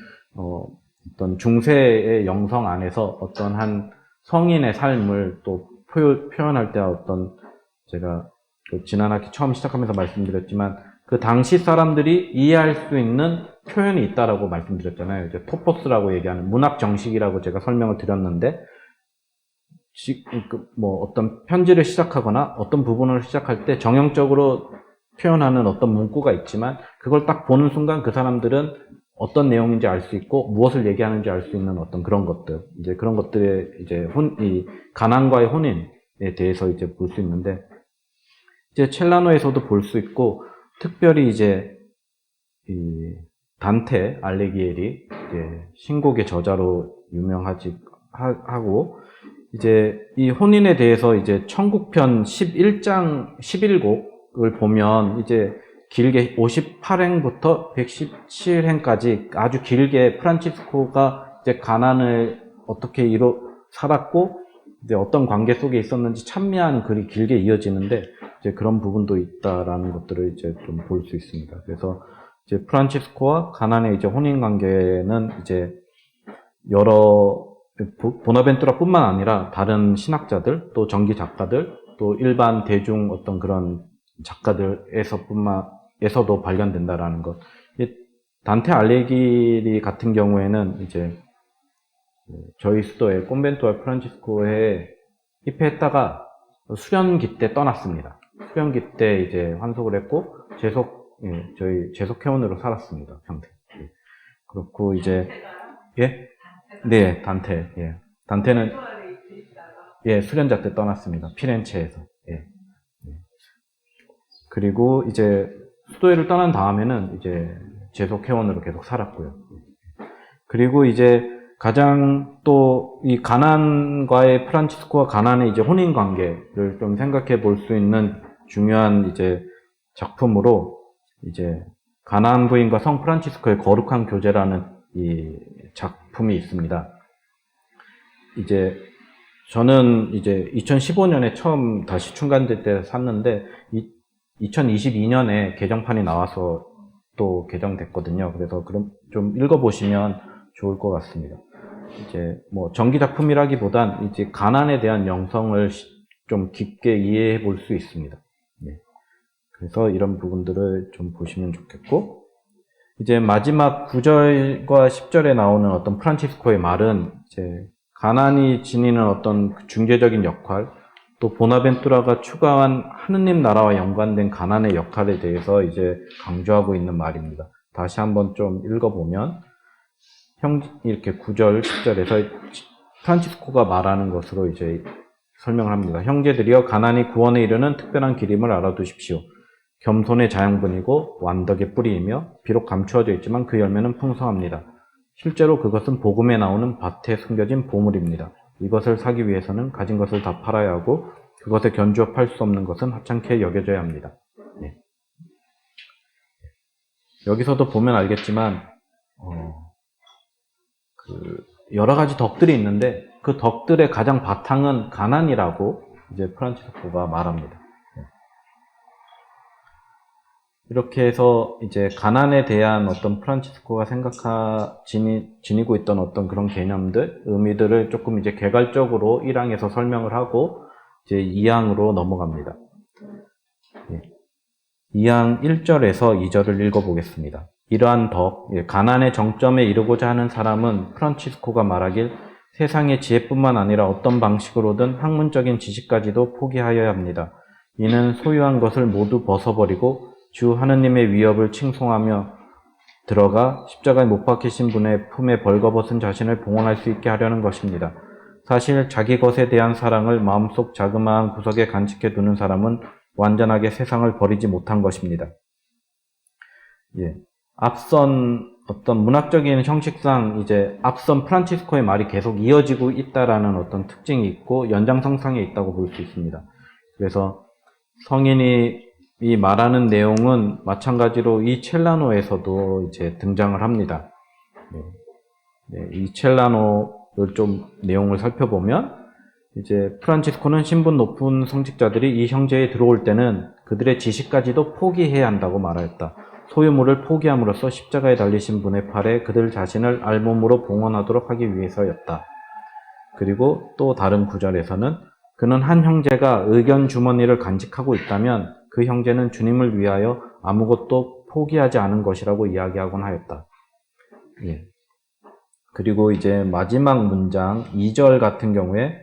어떤 중세의 영성 안에서 어떤 한 성인의 삶을 또 표현할 때 어떤 제가 지난 학기 처음 시작하면서 말씀드렸지만 그 당시 사람들이 이해할 수 있는 표현이 있다라고 말씀드렸잖아요. 이제 토포스라고 얘기하는 문학 정식이라고 제가 설명을 드렸는데 뭐 어떤 편지를 시작하거나 어떤 부분을 시작할 때 정형적으로 표현하는 어떤 문구가 있지만 그걸 딱 보는 순간 그 사람들은 어떤 내용인지 알 수 있고 무엇을 얘기하는지 알 수 있는 어떤 그런 것들, 이제 그런 것들의 이제 이 가난과의 혼인에 대해서 이제 볼 수 있는데, 이제 첼라노에서도 볼 수 있고, 특별히 이제 이 단테 알리기에리 이제 신곡의 저자로 하고, 이제 이 혼인에 대해서 이제 천국편 11장 11곡을 보면 이제 길게 58행부터 117행까지 아주 길게 프란치스코가 이제 가난을 어떻게 살았고 이제 어떤 관계 속에 있었는지 찬미한 글이 길게 이어지는데, 이제 그런 부분도 있다라는 것들을 이제 좀 볼 수 있습니다. 그래서 이제 프란치스코와 가난의 이제 혼인 관계는 이제 여러 보나벤투라뿐만 아니라 다른 신학자들, 또 전기 작가들, 또 일반 대중 어떤 그런 작가들에서도 발견된다라는 것. 단테 알레기리 같은 경우에는 이제 저희 수도의 콘벤투 프란치스코에 입회했다가 수련기 때 떠났습니다. 수련기 때 이제 환속을 했고 저희 재속 회원으로 살았습니다. 평생. 그렇고 이제 네, 단테. 단테는 수련자 때 떠났습니다. 피렌체에서. 그리고 이제 수도회를 떠난 다음에는 이제 재속 회원으로 계속 살았고요. 그리고 이제 가장 또 이 가난과의 프란치스코와 가난의 이제 혼인 관계를 좀 생각해 볼 수 있는 중요한 이제 작품으로 이제 가난 부인과 성 프란치스코의 거룩한 교제라는 이 작품이 있습니다. 이제 저는 이제 2015년에 처음 다시 충간될 때 샀는데 2022년에 개정판이 나와서 또 개정됐거든요. 그래서 그럼 좀 읽어보시면 좋을 것 같습니다. 이제 뭐 전기 작품이라기보단 이제 가난에 대한 영성을 좀 깊게 이해해 볼 수 있습니다. 그래서 이런 부분들을 좀 보시면 좋겠고, 이제 마지막 9절과 10절에 나오는 어떤 프란치스코의 말은 이제 가난이 지니는 어떤 중재적인 역할, 또 보나벤투라가 추가한 하느님 나라와 연관된 가난의 역할에 대해서 이제 강조하고 있는 말입니다. 다시 한번 좀 읽어보면 이렇게 9절, 10절에서 프란치스코가 말하는 것으로 이제 설명을 합니다. 형제들이여, 가난이 구원에 이르는 특별한 길임을 알아두십시오. 겸손의 자양분이고 완덕의 뿌리이며 비록 감추어져 있지만 그 열매는 풍성합니다. 실제로 그것은 복음에 나오는 밭에 숨겨진 보물입니다. 이것을 사기 위해서는 가진 것을 다 팔아야 하고 그것에 견주어 팔 수 없는 것은 하찮게 여겨져야 합니다. 여기서도 보면 알겠지만 여러 가지 덕들이 있는데 그 덕들의 가장 바탕은 가난이라고 이제 프란치스코가 말합니다. 이렇게 해서 이제 가난에 대한 어떤 프란치스코가 지니고 있던 어떤 그런 개념들, 의미들을 조금 이제 개괄적으로 1항에서 설명을 하고 이제 2항으로 넘어갑니다. 2항 1절에서 2절을 읽어보겠습니다. 이러한 덕, 가난의 정점에 이르고자 하는 사람은 프란치스코가 말하길 세상의 지혜뿐만 아니라 어떤 방식으로든 학문적인 지식까지도 포기하여야 합니다. 이는 소유한 것을 모두 벗어버리고 주 하느님의 위협을 칭송하며 들어가 십자가에 못 박히신 분의 품에 벌거벗은 자신을 봉헌할 수 있게 하려는 것입니다. 사실 자기 것에 대한 사랑을 마음속 자그마한 구석에 간직해 두는 사람은 완전하게 세상을 버리지 못한 것입니다. 앞선 어떤 문학적인 형식상 이제 앞선 프란치스코의 말이 계속 이어지고 있다라는 어떤 특징이 있고 연장선상에 있다고 볼 수 있습니다. 그래서 성인이 이 말하는 내용은 마찬가지로 이 첼라노에서도 이제 등장을 합니다. 이 첼라노를 좀 내용을 살펴보면 이제 프란치스코는 신분 높은 성직자들이 이 형제에 들어올 때는 그들의 지식까지도 포기해야 한다고 말하였다. 소유물을 포기함으로써 십자가에 달리신 분의 팔에 그들 자신을 알몸으로 봉헌하도록 하기 위해서였다. 그리고 또 다른 구절에서는 그는 한 형제가 의견 주머니를 간직하고 있다면 그 형제는 주님을 위하여 아무것도 포기하지 않은 것이라고 이야기하곤 하였다. 그리고 이제 마지막 문장 2절 같은 경우에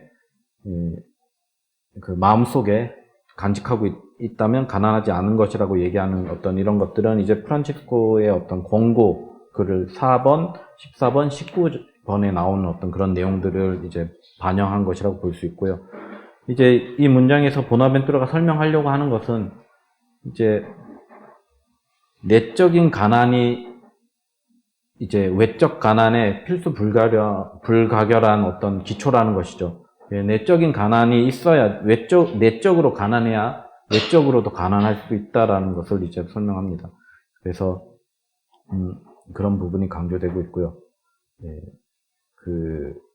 그 마음속에 간직하고 있다면 가난하지 않은 것이라고 얘기하는 어떤 이런 것들은 이제 프란치스코의 어떤 권고 글을 4번, 14번, 19번에 나오는 어떤 그런 내용들을 이제 반영한 것이라고 볼 수 있고요. 이제 이 문장에서 보나벤투라가 설명하려고 하는 것은 이제 내적인 가난이 이제 외적 가난의 필수 불가결한 어떤 기초라는 것이죠. 내적인 가난이 있어야 내적으로 가난해야 외적으로도 가난할 수 있다라는 것을 이제 설명합니다. 그래서 그런 부분이 강조되고 있고요.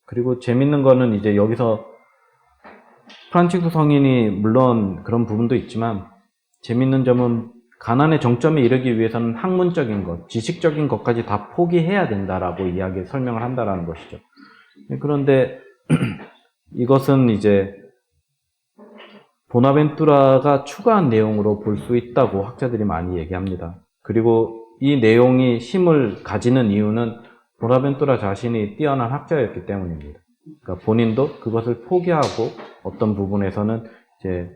그리고 재밌는 거는 이제 여기서 프란치스코 성인이 물론 그런 부분도 있지만 재밌는 점은 가난의 정점에 이르기 위해서는 학문적인 것, 지식적인 것까지 다 포기해야 된다라고 설명을 한다라는 것이죠. 그런데 이것은 이제 보나벤투라가 추가한 내용으로 볼 수 있다고 학자들이 많이 얘기합니다. 그리고 이 내용이 힘을 가지는 이유는 보나벤투라 자신이 뛰어난 학자였기 때문입니다. 그러니까 본인도 그것을 포기하고 어떤 부분에서는 이제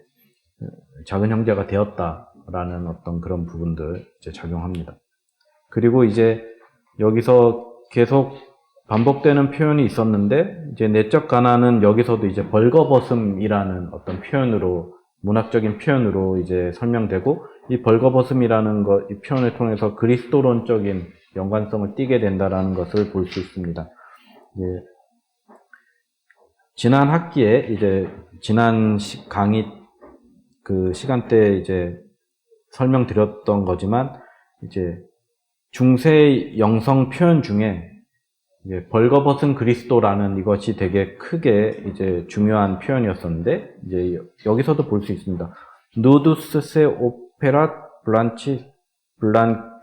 작은 형제가 되었다라는 어떤 그런 부분들 이제 작용합니다. 그리고 이제 여기서 계속 반복되는 표현이 있었는데 이제 내적 가난은 여기서도 이제 벌거벗음이라는 어떤 표현으로 문학적인 표현으로 이제 설명되고 이 벌거벗음이라는 이 표현을 통해서 그리스도론적인 연관성을 띠게 된다라는 것을 볼 수 있습니다. 지난 학기에 이제 지난 강의 그 시간대 이제 설명드렸던 거지만 이제 중세 영성 표현 중에 이제 벌거벗은 그리스도라는 이것이 되게 크게 이제 중요한 표현이었었는데 이제 여기서도 볼 수 있습니다. 누두스 세 오페라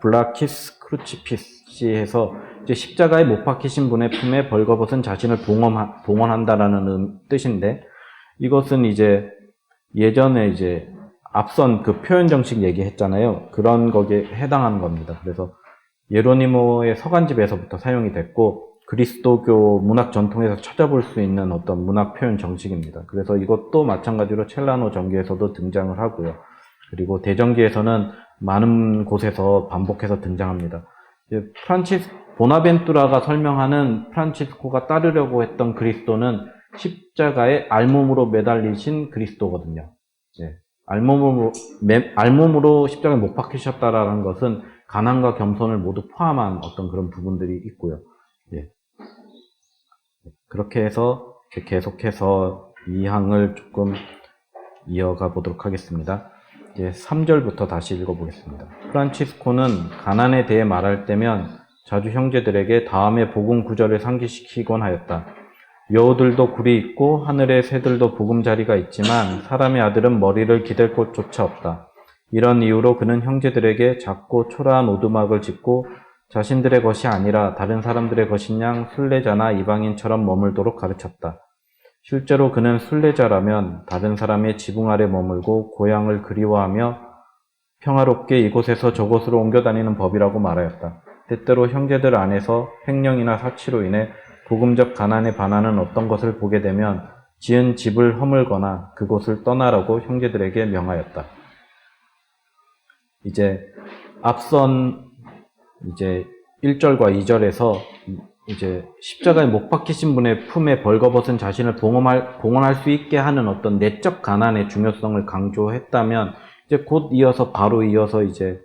블라키스 크루치피스 해서 이제 십자가에 못 박히신 분의 품에 벌거벗은 자신을 봉헌한다라는 뜻인데 이것은 이제 예전에 이제 앞선 그 표현 정식 얘기했잖아요. 그런 거기에 해당하는 겁니다. 그래서 예로니모의 서간집에서부터 사용이 됐고 그리스도교 문학 전통에서 찾아볼 수 있는 어떤 문학 표현 정식입니다. 그래서 이것도 마찬가지로 첼라노 전기에서도 등장을 하고요. 그리고 대전기에서는 많은 곳에서 반복해서 등장합니다. 보나벤투라가 설명하는 프란치스코가 따르려고 했던 그리스도는 십자가에 알몸으로 매달리신 그리스도거든요. 알몸으로 십자가에 못 박히셨다라는 것은 가난과 겸손을 모두 포함한 어떤 그런 부분들이 있고요. 그렇게 해서 계속해서 이 항을 조금 이어가 보도록 하겠습니다. 이제 3절부터 다시 읽어보겠습니다. 프란치스코는 가난에 대해 말할 때면 자주 형제들에게 다음의 복음 구절을 상기시키곤 하였다. 여우들도 굴이 있고 하늘의 새들도 보금자리가 있지만 사람의 아들은 머리를 기댈 곳조차 없다. 이런 이유로 그는 형제들에게 작고 초라한 오두막을 짓고 자신들의 것이 아니라 다른 사람들의 것인 양 순례자나 이방인처럼 머물도록 가르쳤다. 실제로 그는 순례자라면 다른 사람의 지붕 아래 머물고 고향을 그리워하며 평화롭게 이곳에서 저곳으로 옮겨 다니는 법이라고 말하였다. 때때로 형제들 안에서 횡령이나 사치로 인해 복음적 가난에 반하는 어떤 것을 보게 되면 지은 집을 허물거나 그곳을 떠나라고 형제들에게 명하였다. 이제 앞선 이제 1절과 2절에서 이제 십자가에 못 박히신 분의 품에 벌거벗은 자신을 봉헌할 수 있게 하는 어떤 내적 가난의 중요성을 강조했다면 이제 바로 이어서 이제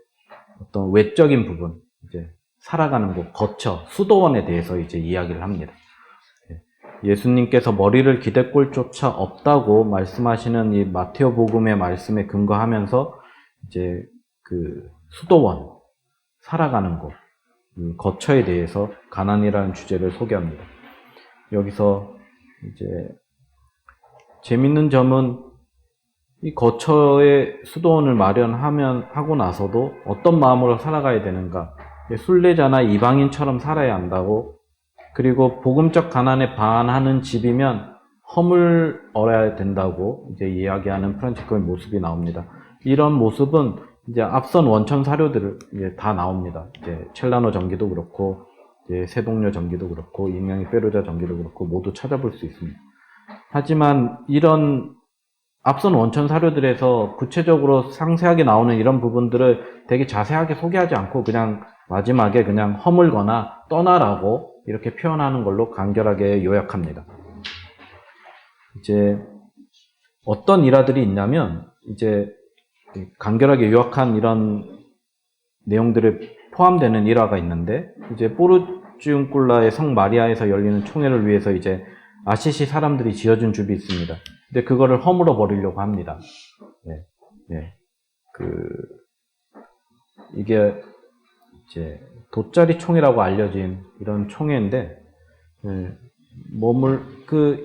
어떤 외적인 부분, 이제 살아가는 곳, 거처, 수도원에 대해서 이제 이야기를 합니다. 예수님께서 머리를 기댈 곳조차 없다고 말씀하시는 이 마테오 복음의 말씀에 근거하면서 이제 그 수도원, 살아가는 곳, 거처에 대해서 가난이라는 주제를 소개합니다. 여기서 이제 재밌는 점은 이 거처에 수도원을 하고 나서도 어떤 마음으로 살아가야 되는가? 순례자나 이방인처럼 살아야 한다고. 그리고 복음적 가난에 반하는 집이면 허물어야 된다고 이제 이야기하는 프란치스코의 모습이 나옵니다. 이런 모습은 이제 앞선 원천 사료들을 이제 다 나옵니다. 이제 첼라노 전기도 그렇고, 이제 세동료 전기도 그렇고, 인명의 페루자 전기도 그렇고 모두 찾아볼 수 있습니다. 하지만 이런 앞선 원천 사료들에서 구체적으로 상세하게 나오는 이런 부분들을 되게 자세하게 소개하지 않고 그냥 마지막에 그냥 허물거나 떠나라고 이렇게 표현하는 걸로 간결하게 요약합니다. 이제 어떤 일화들이 있냐면 이제 간결하게 요약한 이런 내용들에 포함되는 일화가 있는데 이제 포르지움꿀라의 성 마리아에서 열리는 총회를 위해서 이제 아시시 사람들이 지어준 줍이 있습니다. 근데 그거를 허물어 버리려고 합니다. 이게 이제 돗자리 총이라고 알려진 이런 총회인데,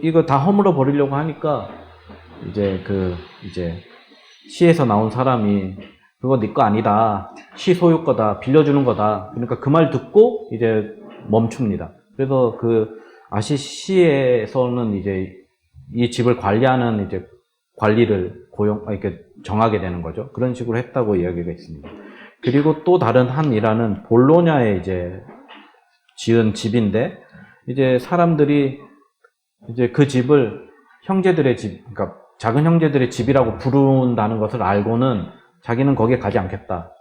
이거 다 허물어 버리려고 하니까, 이제 시에서 나온 사람이, 그거 네 거 아니다. 시 소유 거다. 빌려주는 거다. 그러니까 그 말 듣고 이제 멈춥니다. 그래서 아시시에서는 이제 이 집을 관리하는 이제 관리를 이렇게 정하게 되는 거죠. 그런 식으로 했다고 이야기가 있습니다. 그리고 또 다른 한 일화는 볼로냐에 이제 지은 집인데, 이제 사람들이 이제 그 집을 형제들의 집, 그러니까 작은 형제들의 집이라고 부른다는 것을 알고는 자기는 거기에 가지 않겠다.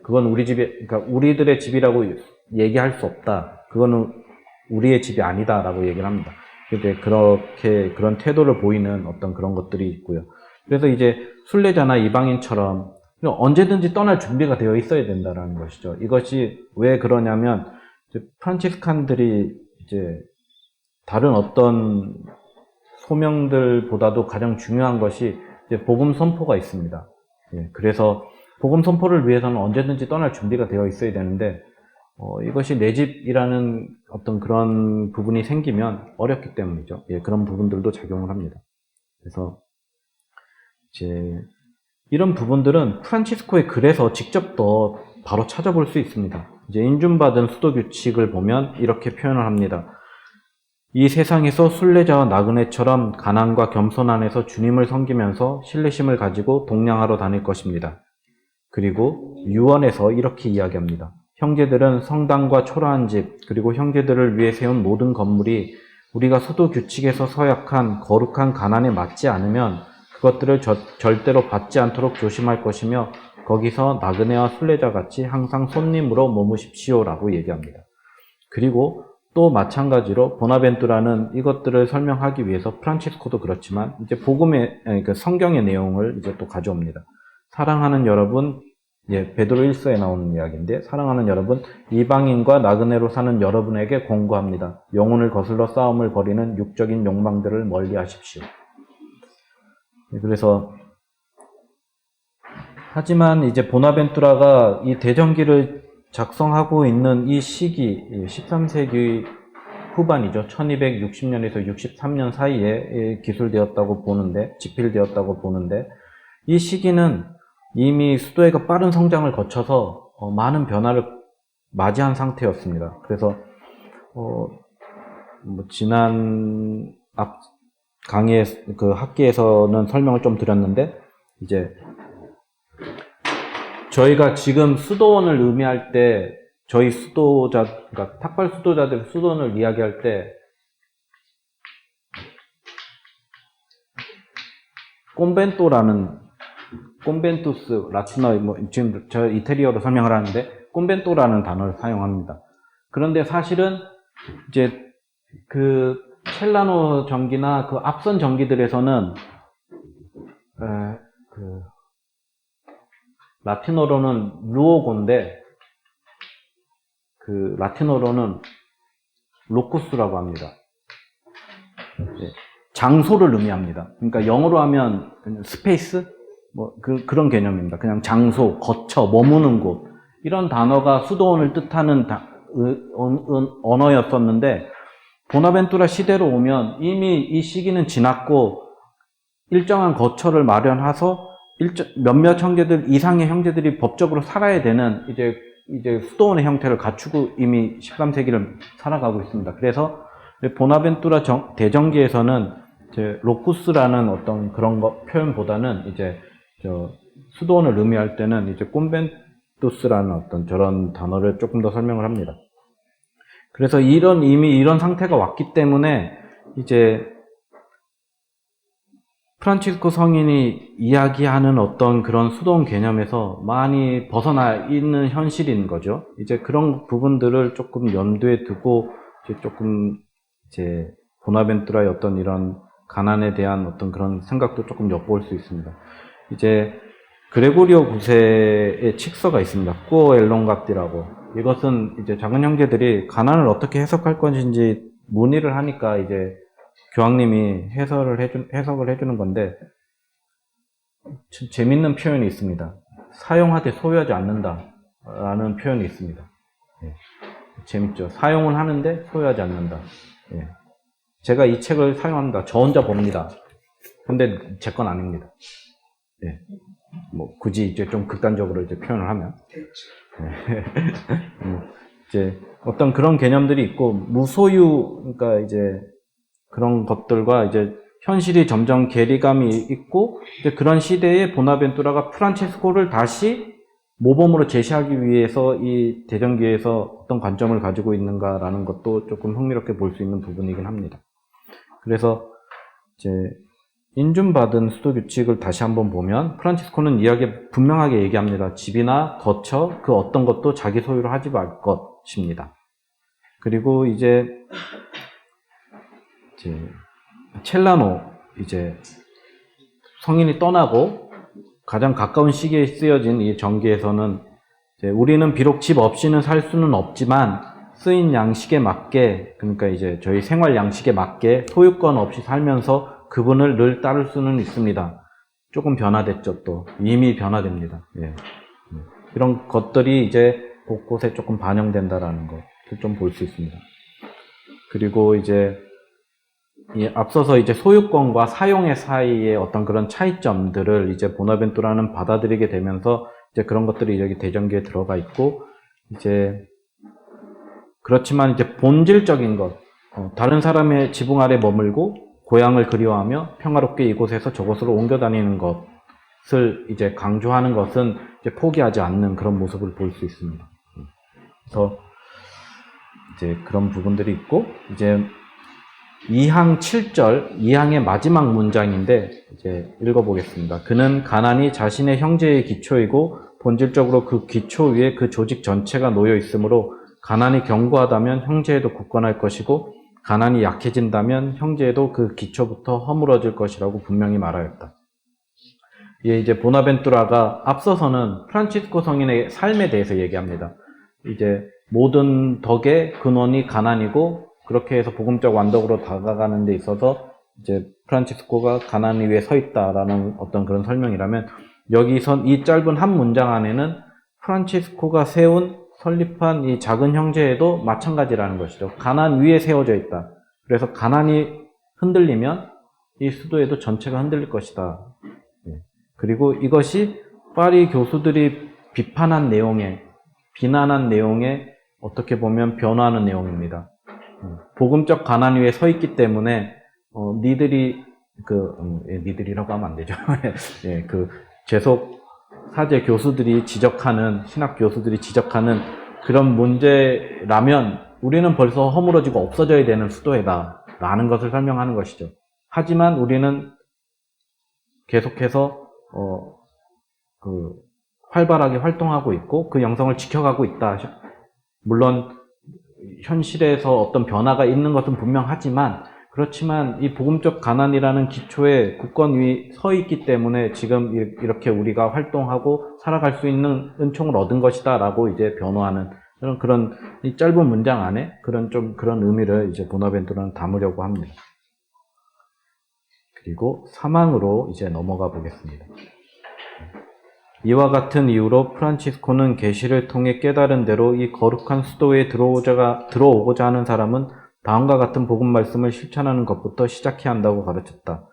그건 그러니까 우리들의 집이라고 얘기할 수 없다. 그거는 우리의 집이 아니다라고 얘기를 합니다. 근데 그런 태도를 보이는 어떤 그런 것들이 있고요. 그래서 이제 순례자나 이방인처럼 언제든지 떠날 준비가 되어 있어야 된다라는 것이죠. 이것이 왜 그러냐면 프란치스칸들이 이제 다른 어떤 소명들보다도 가장 중요한 것이 이제 복음 선포가 있습니다. 그래서 복음 선포를 위해서는 언제든지 떠날 준비가 되어 있어야 되는데 이것이 내 집이라는 어떤 그런 부분이 생기면 어렵기 때문이죠. 그런 부분들도 작용을 합니다. 그래서 이제 이런 부분들은 프란치스코의 글에서 직접 더 바로 찾아볼 수 있습니다. 이제 인준받은 수도 규칙을 보면 이렇게 표현을 합니다. 이 세상에서 순례자와 나그네처럼 가난과 겸손 안에서 주님을 섬기면서 신뢰심을 가지고 동량하러 다닐 것입니다. 그리고 유언에서 이렇게 이야기합니다. 형제들은 성당과 초라한 집, 그리고 형제들을 위해 세운 모든 건물이 우리가 수도 규칙에서 서약한 거룩한 가난에 맞지 않으면 그것들을 절대로 받지 않도록 조심할 것이며 거기서 나그네와 순례자 같이 항상 손님으로 머무십시오라고 얘기합니다. 그리고 또 마찬가지로 보나벤투라는 이것들을 설명하기 위해서 프란치스코도 그렇지만 이제 그러니까 성경의 내용을 이제 또 가져옵니다. 사랑하는 여러분, 베드로 1서에 나오는 이야기인데, 사랑하는 여러분, 이방인과 나그네로 사는 여러분에게 권고합니다. 영혼을 거슬러 싸움을 벌이는 육적인 욕망들을 멀리 하십시오. 그래서 하지만 이제 보나벤투라가 이 대전기를 작성하고 있는 이 시기, 13세기 후반이죠. 1260년에서 63년 사이에 집필되었다고 보는데, 이 시기는 이미 수도회가 빠른 성장을 거쳐서 많은 변화를 맞이한 상태였습니다. 그래서 지난 앞 강의에 학기에서는 설명을 좀 드렸는데, 이제 저희가 지금 수도원을 의미할 때 저희 그러니까 탁발 수도자들 수도원을 이야기할 때 콘벤투스 라틴어, 지금 저 이태리어로 설명을 하는데 콘벤토라는 단어를 사용합니다. 그런데 사실은 이제 그 첼라노 전기나 그 앞선 전기들에서는 라틴어로는 루오고인데 그 라틴어로는 로쿠스라고 합니다. 장소를 의미합니다. 그러니까 영어로 하면 스페이스 그런 개념입니다. 그냥 장소, 거처, 머무는 곳 이런 단어가 수도원을 뜻하는 언어였었는데 보나벤투라 시대로 오면 이미 이 시기는 지났고 일정한 거처를 마련해서 몇몇 형제들 이상의 형제들이 법적으로 살아야 되는 이제 수도원의 형태를 갖추고 이미 13세기를 살아가고 있습니다. 그래서 보나벤투라 대전기에서는 이제 로쿠스라는 어떤 그런 표현보다는 이제 수도원을 의미할 때는 이제 콘벤투스라는 어떤 저런 단어를 조금 더 설명을 합니다. 그래서 이미 이런 상태가 왔기 때문에 이제 프란치스코 성인이 이야기하는 어떤 그런 수동 개념에서 많이 벗어나 있는 현실인 거죠. 이제 그런 부분들을 조금 염두에 두고 이제 조금 이제 보나벤투라의 어떤 이런 가난에 대한 어떤 그런 생각도 조금 엿볼 수 있습니다. 이제 그레고리오 9세의 칙서가 있습니다. 꾸어 엘롱가띠라고. 이것은 이제 작은 형제들이 가난을 어떻게 해석할 것인지 문의를 하니까 이제 교황님이 해석을 해주는 건데, 재밌는 표현이 있습니다. 사용하되 소유하지 않는다 라는 표현이 있습니다. 예. 재밌죠. 사용은 하는데 소유하지 않는다. 예. 제가 이 책을 사용합니다. 저 혼자 봅니다. 근데 제 건 아닙니다. 예. 뭐 굳이 이제 좀 극단적으로 이제 표현을 하면, 예. 이제 어떤 그런 개념들이 있고, 무소유, 그러니까 이제 그런 것들과 이제 현실이 점점 괴리감이 있고, 이제 그런 시대에 보나벤투라가 프란체스코를 다시 모범으로 제시하기 위해서 이 대전기에서 어떤 관점을 가지고 있는가라는 것도 조금 흥미롭게 볼 수 있는 부분이긴 합니다. 그래서 이제 인준받은 수도 규칙을 다시 한번 보면 프란치스코는 분명하게 얘기합니다. 집이나 거처 그 어떤 것도 자기 소유로 하지 말 것입니다. 그리고 이제 첼라노 이제 성인이 떠나고 가장 가까운 시기에 쓰여진 이 전기에서는 이제 우리는 비록 집 없이는 살 수는 없지만 쓰인 양식에 맞게, 그러니까 이제 저희 생활 양식에 맞게 소유권 없이 살면서 그분을 늘 따를 수는 있습니다. 조금 변화됐죠. 또 이미 변화됩니다. 예. 이런 것들이 이제 곳곳에 조금 반영된다라는 것을 좀 볼 수 있습니다. 그리고 이제 앞서서 이제 소유권과 사용의 사이의 어떤 그런 차이점들을 이제 보나벤투라는 받아들이게 되면서 이제 그런 것들이 여기 대전기에 들어가 있고, 이제 그렇지만 이제 본질적인 것, 다른 사람의 지붕 아래 머물고 고향을 그리워하며 평화롭게 이곳에서 저곳으로 옮겨 다니는 것을 이제 강조하는 것은 이제 포기하지 않는 그런 모습을 볼 수 있습니다. 그래서 이제 그런 부분들이 있고, 이제 2항 7절, 2항의 마지막 문장인데 이제 읽어보겠습니다. 그는 가난이 자신의 형제의 기초이고 본질적으로 그 기초 위에 그 조직 전체가 놓여 있으므로 가난이 견고하다면 형제에도 굳건할 것이고 가난이 약해진다면 형제에도 그 기초부터 허물어질 것이라고 분명히 말하였다. 이제 보나벤투라가 앞서서는 프란치스코 성인의 삶에 대해서 얘기합니다. 이제 모든 덕의 근원이 가난이고 그렇게 해서 복음적 완덕으로 다가가는 데 있어서 이제 프란치스코가 가난 위에 서 있다라는 어떤 그런 설명이라면, 여기선 이 짧은 한 문장 안에는 프란치스코가 설립한 이 작은 형제에도 마찬가지라는 것이죠. 가난 위에 세워져 있다. 그래서 가난이 흔들리면 이 수도에도 전체가 흔들릴 것이다. 그리고 이것이 파리 교수들이 비난한 내용에 어떻게 보면 변화하는 내용입니다. 복음적 가난 위에 서 있기 때문에 니들이라고 하면 안 되죠. 예, 그 죄속 사제 교수들이 지적하는, 신학 교수들이 지적하는 그런 문제라면 우리는 벌써 허물어지고 없어져야 되는 수도회다 라는 것을 설명하는 것이죠. 하지만 우리는 계속해서 활발하게 활동하고 있고 그 영성을 지켜가고 있다. 물론 현실에서 어떤 변화가 있는 것은 분명하지만, 그렇지만 이 복음적 가난이라는 기초에 굳건히 위에 서 있기 때문에 지금 이렇게 우리가 활동하고 살아갈 수 있는 은총을 얻은 것이다 라고 이제 변호하는 그런 이 짧은 문장 안에 그런 의미를 이제 보나벤투라는 담으려고 합니다. 그리고 3항으로 이제 넘어가 보겠습니다. 이와 같은 이유로 프란치스코는 계시를 통해 깨달은 대로 이 거룩한 수도에 들어오고자 하는 사람은 다음과 같은 복음 말씀을 실천하는 것부터 시작해야 한다고 가르쳤다.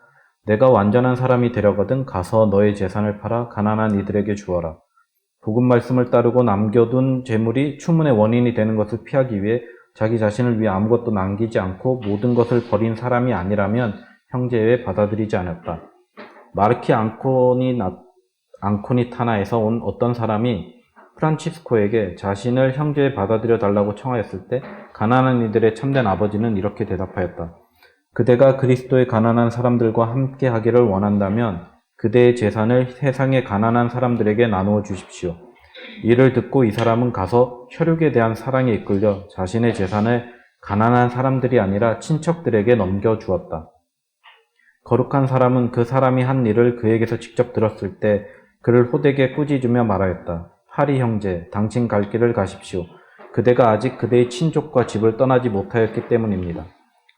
내가 완전한 사람이 되려거든 가서 너의 재산을 팔아 가난한 이들에게 주어라. 복음 말씀을 따르고 남겨둔 재물이 추문의 원인이 되는 것을 피하기 위해 자기 자신을 위해 아무것도 남기지 않고 모든 것을 버린 사람이 아니라면 형제에 받아들이지 않았다. 마르키 앙코니타나에서 온 어떤 사람이 프란치스코에게 자신을 형제에 받아들여 달라고 청하였을 때 가난한 이들의 참된 아버지는 이렇게 대답하였다. 그대가 그리스도의 가난한 사람들과 함께 하기를 원한다면 그대의 재산을 세상의 가난한 사람들에게 나누어 주십시오. 이를 듣고 이 사람은 가서 혈육에 대한 사랑에 이끌려 자신의 재산을 가난한 사람들이 아니라 친척들에게 넘겨주었다. 거룩한 사람은 그 사람이 한 일을 그에게서 직접 들었을 때 그를 호되게 꾸짖으며 말하였다. 파리 형제, 당신 갈 길을 가십시오. 그대가 아직 그대의 친족과 집을 떠나지 못하였기 때문입니다.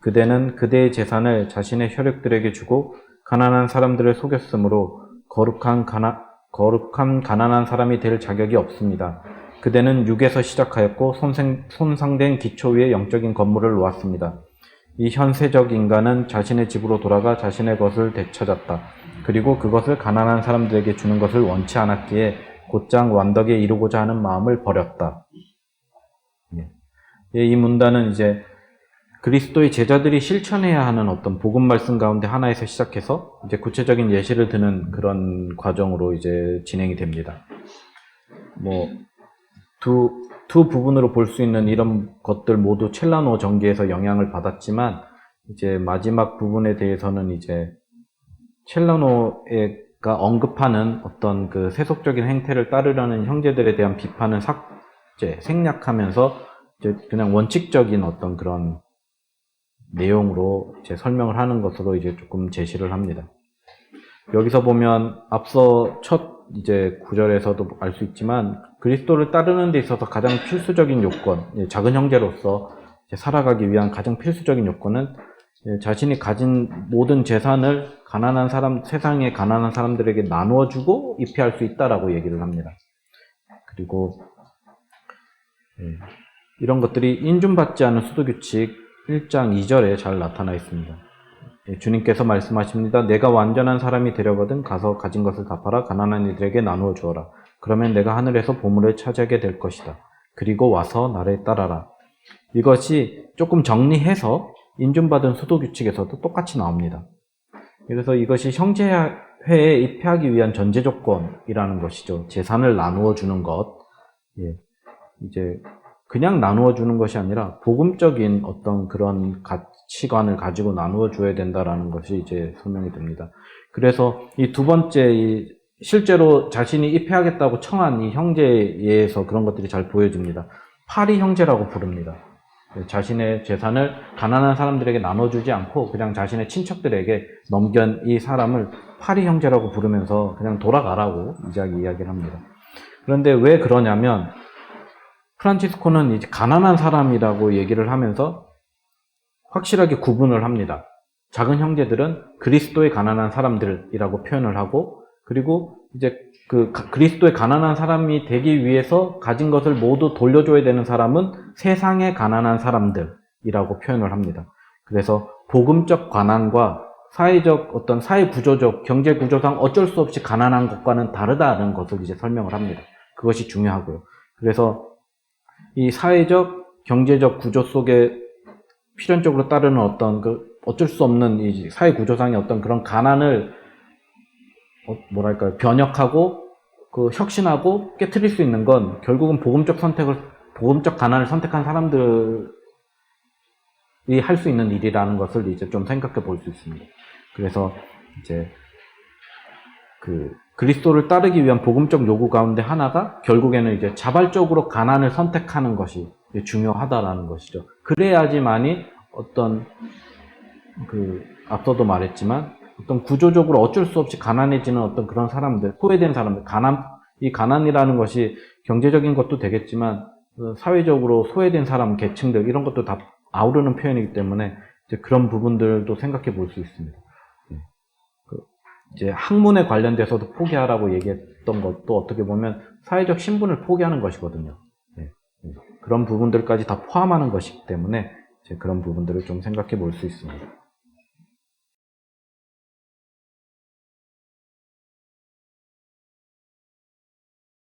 그대는 그대의 재산을 자신의 혈육들에게 주고 가난한 사람들을 속였으므로 거룩한 가난한 사람이 될 자격이 없습니다. 그대는 육에서 시작하였고 손상된 기초 위에 영적인 건물을 놓았습니다. 이 현세적 인간은 자신의 집으로 돌아가 자신의 것을 되찾았다. 그리고 그것을 가난한 사람들에게 주는 것을 원치 않았기에 곧장 완덕에 이루고자 하는 마음을 버렸다. 이 문단은 이제 그리스도의 제자들이 실천해야 하는 어떤 복음 말씀 가운데 하나에서 시작해서 이제 구체적인 예시를 드는 그런 과정으로 이제 진행이 됩니다. 두 부분으로 볼 수 있는 이런 것들 모두 첼라노 전기에서 영향을 받았지만 이제 마지막 부분에 대해서는 이제 첼라노가 언급하는 어떤 그 세속적인 행태를 따르려는 형제들에 대한 비판은 생략하면서 이제 그냥 원칙적인 어떤 그런 내용으로 이제 설명을 하는 것으로 이제 조금 제시를 합니다. 여기서 보면 앞서 첫 이제 구절에서도 알 수 있지만 그리스도를 따르는 데 있어서 가장 필수적인 요건, 작은 형제로서 살아가기 위한 가장 필수적인 요건은 자신이 가진 모든 재산을 세상의 가난한 사람들에게 나누어주고 입회할 수 있다라고 얘기를 합니다. 그리고 이런 것들이 인준받지 않은 수도규칙 1장 2절에 잘 나타나 있습니다. 주님께서 말씀하십니다. 내가 완전한 사람이 되려거든 가서 가진 것을 다 팔아 가난한 이들에게 나누어 주어라. 그러면 내가 하늘에서 보물을 차지하게 될 것이다. 그리고 와서 나를 따라라. 이것이 조금 정리해서 인준받은 수도규칙에서도 똑같이 나옵니다. 그래서 이것이 형제회에 입회하기 위한 전제 조건이라는 것이죠. 재산을 나누어 주는 것. 이제 그냥 나누어 주는 것이 아니라 복음적인 어떤 그런 가치관을 가지고 나누어 줘야 된다라는 것이 이제 설명이 됩니다. 그래서 이 두 번째, 실제로 자신이 입회하겠다고 청한 이 형제에서 그런 것들이 잘 보여집니다. 파리 형제라고 부릅니다. 자신의 재산을 가난한 사람들에게 나눠주지 않고 그냥 자신의 친척들에게 넘긴 이 사람을 파리 형제라고 부르면서 그냥 돌아가라고 이야기를 합니다. 그런데 왜 그러냐면 프란치스코는 이제 가난한 사람이라고 얘기를 하면서 확실하게 구분을 합니다. 작은 형제들은 그리스도의 가난한 사람들이라고 표현을 하고, 그리고 이제 그 그리스도의 가난한 사람이 되기 위해서 가진 것을 모두 돌려줘야 되는 사람은 세상의 가난한 사람들이라고 표현을 합니다. 그래서 복음적 가난과 사회적 어떤 사회 구조적 경제 구조상 어쩔 수 없이 가난한 것과는 다르다는 것을 이제 설명을 합니다. 그것이 중요하고요. 그래서 이 사회적 경제적 구조 속에 필연적으로 따르는 어떤 어쩔 수 없는 이 사회 구조상의 어떤 그런 가난을 변혁하고 혁신하고 깨트릴 수 있는 건 결국은 복음적 가난을 선택한 사람들이 할 수 있는 일이라는 것을 이제 좀 생각해 볼 수 있습니다. 그래서 이제 그리스도를 따르기 위한 복음적 요구 가운데 하나가 결국에는 이제 자발적으로 가난을 선택하는 것이 중요하다라는 것이죠. 그래야지만이 어떤 앞서도 말했지만 어떤 구조적으로 어쩔 수 없이 가난해지는 어떤 그런 사람들, 소외된 사람들, 이 가난이라는 것이 경제적인 것도 되겠지만 사회적으로 소외된 사람, 계층들 이런 것도 다 아우르는 표현이기 때문에 이제 그런 부분들도 생각해 볼 수 있습니다. 이제 학문에 관련돼서도 포기하라고 얘기했던 것도 어떻게 보면 사회적 신분을 포기하는 것이거든요. 그런 부분들까지 다 포함하는 것이기 때문에 이제 그런 부분들을 좀 생각해 볼 수 있습니다.